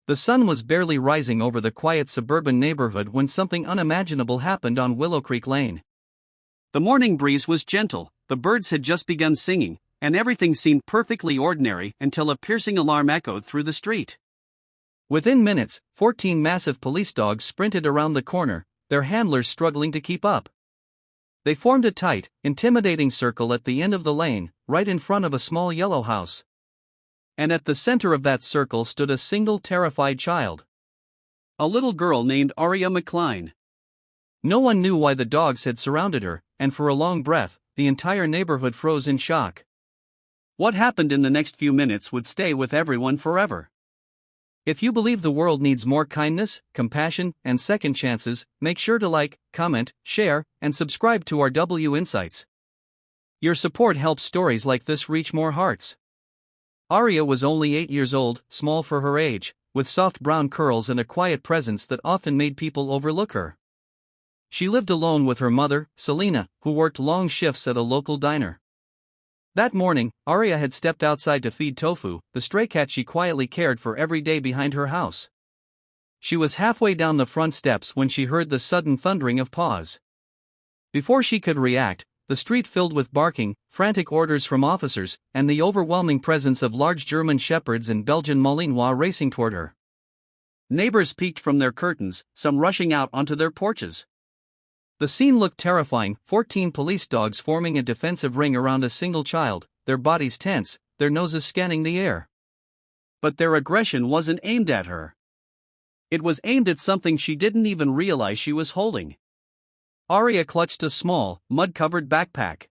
The sun was barely rising over the quiet suburban neighborhood when something unimaginable happened on Willow Creek Lane. The morning breeze was gentle, the birds had just begun singing, and everything seemed perfectly ordinary until a piercing alarm echoed through the street. Within minutes, 14 massive police dogs sprinted around the corner, their handlers struggling to keep up. They formed a tight, intimidating circle at the end of the lane, right in front of a small yellow house. And at the center of that circle stood a single terrified child. A little girl named Aria McCline. No one knew why the dogs had surrounded her, and for a long breath, the entire neighborhood froze in shock. What happened in the next few minutes would stay with everyone forever. If you believe the world needs more kindness, compassion, and second chances, make sure to like, comment, share, and subscribe to our W Insights. Your support helps stories like this reach more hearts. Aria was only 8 years old, small for her age, with soft brown curls and a quiet presence that often made people overlook her. She lived alone with her mother, Selena, who worked long shifts at a local diner. That morning, Aria had stepped outside to feed Tofu, the stray cat she quietly cared for every day behind her house. She was halfway down the front steps when she heard the sudden thundering of paws. Before she could react, the street filled with barking, frantic orders from officers, and the overwhelming presence of large German shepherds and Belgian Malinois racing toward her. Neighbors peeked from their curtains, some rushing out onto their porches. The scene looked terrifying, 14 police dogs forming a defensive ring around a single child, their bodies tense, their noses scanning the air. But their aggression wasn't aimed at her. It was aimed at something she didn't even realize she was holding. Aria clutched a small, mud-covered backpack.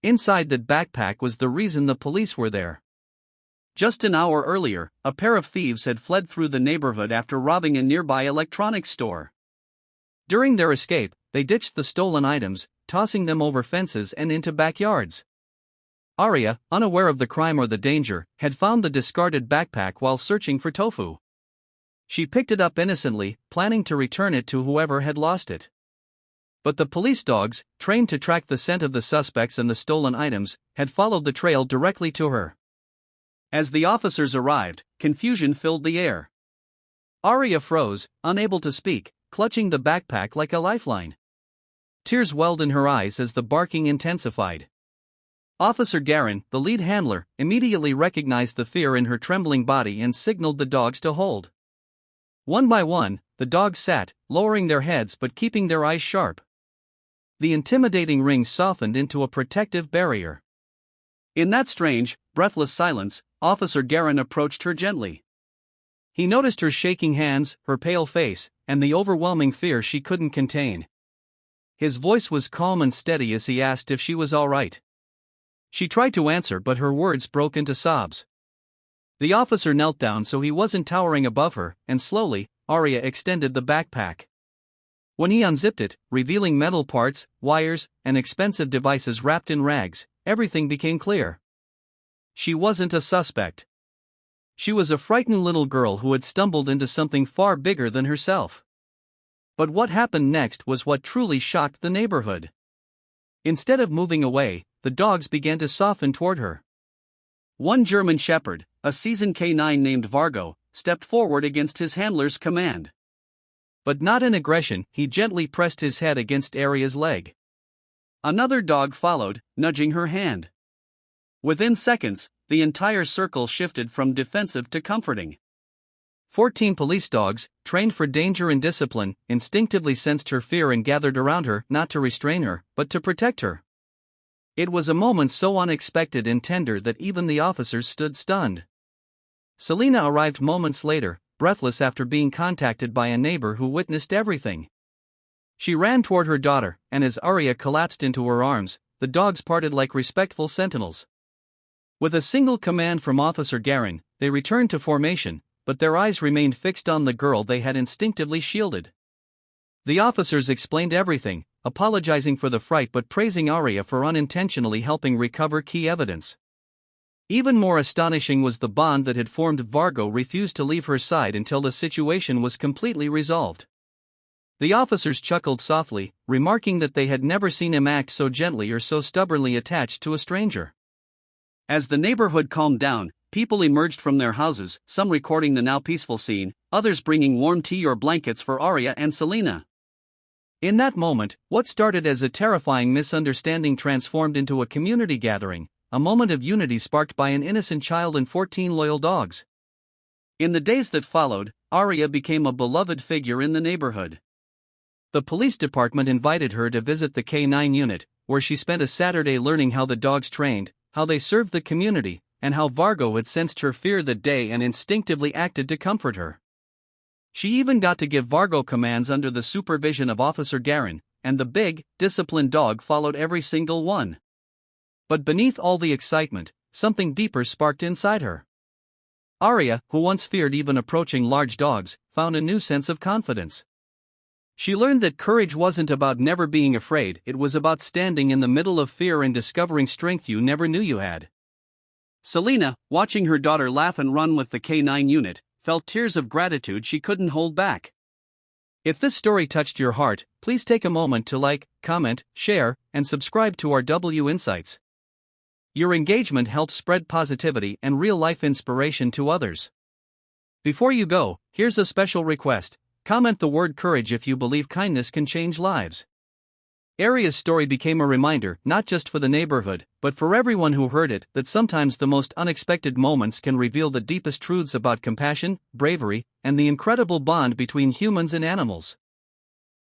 Inside that backpack was the reason the police were there. Just an hour earlier, a pair of thieves had fled through the neighborhood after robbing a nearby electronics store. During their escape, they ditched the stolen items, tossing them over fences and into backyards. Aria, unaware of the crime or the danger, had found the discarded backpack while searching for Tofu. She picked it up innocently, planning to return it to whoever had lost it. But the police dogs, trained to track the scent of the suspects and the stolen items, had followed the trail directly to her. As the officers arrived, confusion filled the air. Aria froze, unable to speak, clutching the backpack like a lifeline. Tears welled in her eyes as the barking intensified. Officer Darren, the lead handler, immediately recognized the fear in her trembling body and signaled the dogs to hold. One by one, the dogs sat, lowering their heads but keeping their eyes sharp. The intimidating ring softened into a protective barrier. In that strange, breathless silence, Officer Darren approached her gently. He noticed her shaking hands, her pale face, and the overwhelming fear she couldn't contain. His voice was calm and steady as he asked if she was all right. She tried to answer, but her words broke into sobs. The officer knelt down so he wasn't towering above her, and slowly, Aria extended the backpack. When he unzipped it, revealing metal parts, wires, and expensive devices wrapped in rags, everything became clear. She wasn't a suspect. She was a frightened little girl who had stumbled into something far bigger than herself. But what happened next was what truly shocked the neighborhood. Instead of moving away, the dogs began to soften toward her. One German shepherd, a seasoned canine named Vargo, stepped forward against his handler's command. But not in aggression, he gently pressed his head against Aria's leg. Another dog followed, nudging her hand. Within seconds, the entire circle shifted from defensive to comforting. 14 police dogs, trained for danger and discipline, instinctively sensed her fear and gathered around her, not to restrain her, but to protect her. It was a moment so unexpected and tender that even the officers stood stunned. Selena arrived moments later, breathless after being contacted by a neighbor who witnessed everything. She ran toward her daughter, and as Aria collapsed into her arms, the dogs parted like respectful sentinels. With a single command from Officer Darren, they returned to formation, but their eyes remained fixed on the girl they had instinctively shielded. The officers explained everything, apologizing for the fright but praising Aria for unintentionally helping recover key evidence. Even more astonishing was the bond that had formed. Vargo refused to leave her side until the situation was completely resolved. The officers chuckled softly, remarking that they had never seen him act so gently or so stubbornly attached to a stranger. As the neighborhood calmed down, people emerged from their houses, some recording the now peaceful scene, others bringing warm tea or blankets for Arya and Selena. In that moment, what started as a terrifying misunderstanding transformed into a community gathering, a moment of unity sparked by an innocent child and 14 loyal dogs. In the days that followed, Arya became a beloved figure in the neighborhood. The police department invited her to visit the K9 unit, where she spent a Saturday learning how the dogs trained, how they served the community, and how Vargo had sensed her fear that day and instinctively acted to comfort her. She even got to give Vargo commands under the supervision of Officer Garin, and the big, disciplined dog followed every single one. But beneath all the excitement, something deeper sparked inside her. Arya, who once feared even approaching large dogs, found a new sense of confidence. She learned that courage wasn't about never being afraid, it was about standing in the middle of fear and discovering strength you never knew you had. Selena, watching her daughter laugh and run with the K9 unit, felt tears of gratitude she couldn't hold back. If this story touched your heart, please take a moment to like, comment, share, and subscribe to our W Insights. Your engagement helps spread positivity and real-life inspiration to others. Before you go, here's a special request. Comment the word courage if you believe kindness can change lives. Arya's story became a reminder, not just for the neighborhood, but for everyone who heard it, that sometimes the most unexpected moments can reveal the deepest truths about compassion, bravery, and the incredible bond between humans and animals.